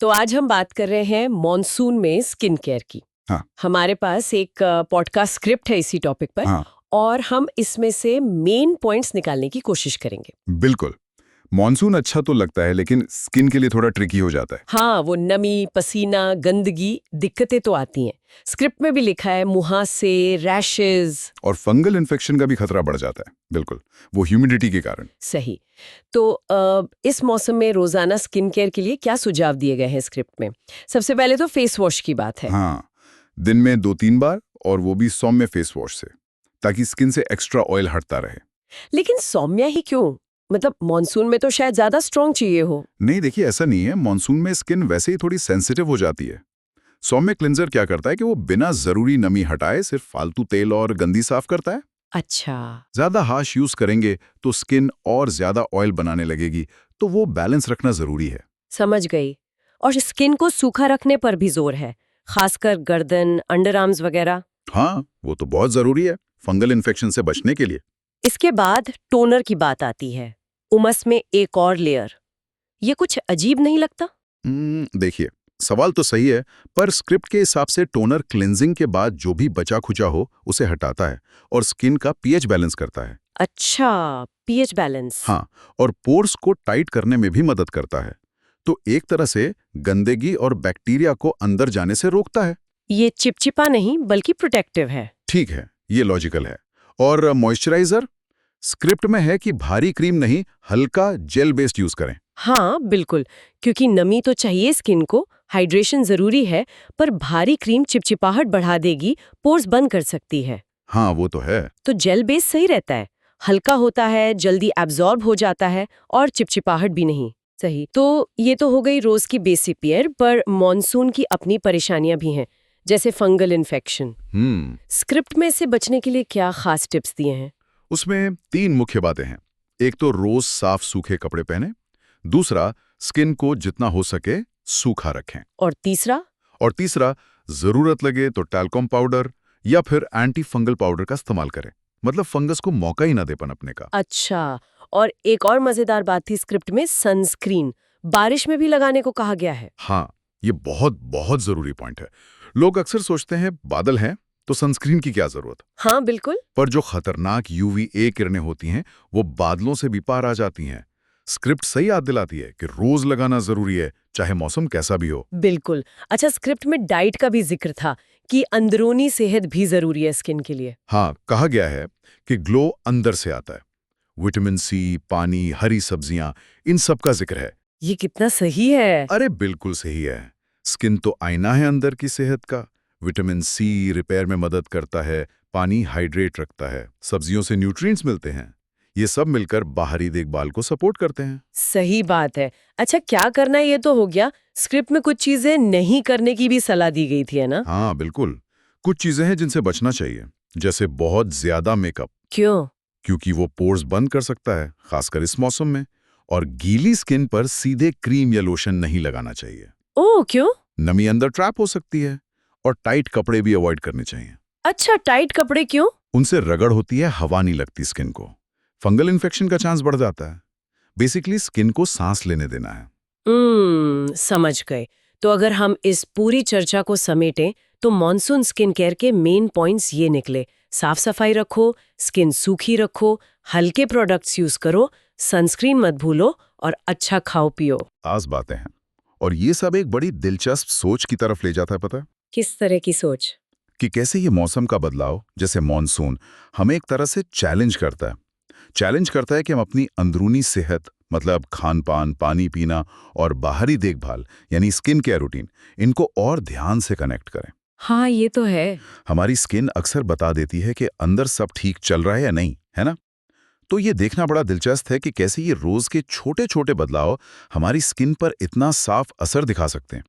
तो आज हम बात कर रहे हैं मॉनसून में स्किन केयर की। हाँ। हमारे पास एक पॉडकास्ट स्क्रिप्ट है इसी टॉपिक पर। हाँ, और हम इसमें से मेन पॉइंट्स निकालने की कोशिश करेंगे। बिल्कुल। मॉनसून अच्छा तो लगता है लेकिन स्किन के लिए थोड़ा ट्रिकी हो जाता है। हाँ, वो नमी, पसीना, गंदगी, दिक्कतें तो आती हैं। स्क्रिप्ट में भी लिखा है मुहासे, रैशेज। और फंगल इन्फेक्शन का भी खतरा बढ़ जाता है। बिल्कुल, वो ह्यूमिडिटी के कारण। सही। तो इस मौसम में रोजाना स्किन केयर के लिए क्या सुझाव दिए गए हैं स्क्रिप्ट में? सबसे पहले तो फेस वॉश की बात है। हाँ, दिन में 2-3 बार और वो भी सौम्य फेस वॉश से, ताकि स्किन से एक्स्ट्रा ऑयल हटता रहे। लेकिन सौम्या ही क्यों? मतलब मॉनसून में तो शायद ज्यादा स्ट्रॉन्ग चाहिए हो। नहीं, देखिए ऐसा नहीं है। मॉनसून में स्किन वैसे ही थोड़ी सेंसिटिव हो जाती है। सौम्य क्लिंजर क्या करता है कि वो बिना जरूरी नमी हटाए सिर्फ फालतू तेल और गंदी साफ करता है। अच्छा। ज्यादा हार्श यूज करेंगे तो स्किन और ज्यादा ऑयल बनाने लगेगी, तो वो बैलेंस रखना जरूरी है। समझ गई। और स्किन को सूखा रखने पर भी जोर है, खासकर गर्दन, अंडर आर्म्स वगैरह। हाँ, वो तो बहुत जरूरी है फंगल इन्फेक्शन से बचने के लिए। इसके बाद टोनर की बात आती है। उमस में एक और लेयर, ये कुछ अजीब नहीं लगता? देखिए, सवाल तो सही है, पर स्क्रिप्ट के हिसाब से टोनर क्लिंजिंग के बाद जो भी बचा खुचा हो उसे हटाता है और स्किन का पीएच बैलेंस करता है। अच्छा, पीएच बैलेंस। हाँ, और पोर्स को टाइट करने में भी मदद करता है। तो एक तरह से गंदगी और बैक्टीरिया को अंदर जाने से रोकता है। ये चिपचिपा नहीं बल्कि प्रोटेक्टिव है। ठीक है, ये लॉजिकल है। और मॉइस्चराइजर स्क्रिप्ट में है कि भारी क्रीम नहीं, हल्का जेल बेस्ड यूज करें। हाँ बिल्कुल, क्योंकि नमी तो चाहिए स्किन को, हाइड्रेशन जरूरी है, पर भारी क्रीम चिपचिपाहट बढ़ा देगी, पोर्स बंद कर सकती है। हाँ, वो तो है। तो जेल बेस सही रहता है, हल्का होता है, जल्दी एब्जॉर्ब हो जाता है और चिपचिपाहट भी नहीं। सही। तो ये तो हो गई रोज की बेसिक केयर, पर मॉनसून की अपनी परेशानियां भी हैं, जैसे फंगल इन्फेक्शन। स्क्रिप्ट में से बचने के लिए क्या खास टिप्स दिए हैं? उसमें 3 मुख्य बातें हैं। एक तो रोज साफ सूखे कपड़े पहने, दूसरा स्किन को जितना हो सके सूखा रखें, और तीसरा? और तीसरा जरूरत लगे तो टैल्कम पाउडर या फिर एंटी फंगल पाउडर का इस्तेमाल करें। मतलब फंगस को मौका ही ना दे पनपने का। अच्छा। और एक और मजेदार बात थी स्क्रिप्ट में, सनस्क्रीन बारिश में भी लगाने को कहा गया है। हाँ, ये बहुत बहुत जरूरी पॉइंट है। लोग अक्सर सोचते हैं बादल हैं तो सनस्क्रीन की क्या जरूरत, हाँ बिल्कुल। पर जो खतरनाक यूवीए किरणें होती हैं वो बादलों से भी पार आ जाती हैं। स्क्रिप्ट सही याद दिलाती है कि रोज लगाना जरूरी है, चाहे मौसम कैसा भी हो। बिल्कुल। अच्छा, स्क्रिप्ट में डाइट का भी जिक्र था कि अंदरूनी सेहत भी जरूरी है स्किन के लिए। हाँ, कहा गया है कि ग्लो अंदर से आता है। विटामिन सी, पानी, हरी सब्जियां, इन सब का जिक्र है। ये कितना सही है। अरे बिल्कुल सही है। स्किन तो आईना है अंदर की सेहत का। विटामिन सी रिपेयर में मदद करता है, पानी हाइड्रेट रखता है, सब्जियों से न्यूट्रिएंट्स मिलते हैं। ये सब मिलकर बाहरी देखभाल को सपोर्ट करते हैं। सही बात है। अच्छा, क्या करना है ये तो हो गया, स्क्रिप्ट में कुछ चीजें नहीं करने की भी सलाह दी गई थी, है ना? हाँ बिल्कुल, कुछ चीजें हैं जिनसे बचना चाहिए, जैसे बहुत ज्यादा मेकअप, क्यों? क्योंकि वो पोर्स बंद कर सकता है, खासकर इस मौसम में। और गीली स्किन पर सीधे क्रीम या लोशन नहीं लगाना चाहिए, ओह क्यों? नमी अंदर ट्रैप हो सकती है। और टाइट कपड़े भी अवॉइड करने चाहिए, अच्छा, टाइट कपड़े क्यों? उनसे रगड़ होती है, हवा नहीं लगती स्किन को, फंगल इन्फेक्शन का चांस बढ़ जाता है। बेसिकली स्किन को सांस लेने देना है। समझ गए। तो अगर हम इस पूरी चर्चा को समेटें तो मॉनसून स्किन केयर के मेन पॉइंट्स ये निकले: साफ सफाई रखो, स्किन सूखी रखो, हल्के प्रोडक्ट्स यूज करो, सनस्क्रीन मत भूलो और अच्छा खाओ पियो। खास बातें हैं। और ये सब एक बड़ी दिलचस्प सोच की तरफ ले जाता है, पता है? किस तरह की सोच? कि कैसे ये मौसम का बदलाव, जैसे मॉनसून, हमें एक तरह से चैलेंज करता है। चैलेंज करता है कि हम अपनी अंदरूनी सेहत, मतलब खान पान, पानी पीना और बाहरी देखभाल यानी स्किन केयर रूटीन, इनको और ध्यान से कनेक्ट करें। हाँ ये तो है। हमारी स्किन अक्सर बता देती है कि अंदर सब ठीक चल रहा है या नहीं, है ना? तो ये देखना बड़ा दिलचस्प है कि कैसे ये रोज के छोटे छोटे बदलाव हमारी स्किन पर इतना साफ असर दिखा सकते हैं।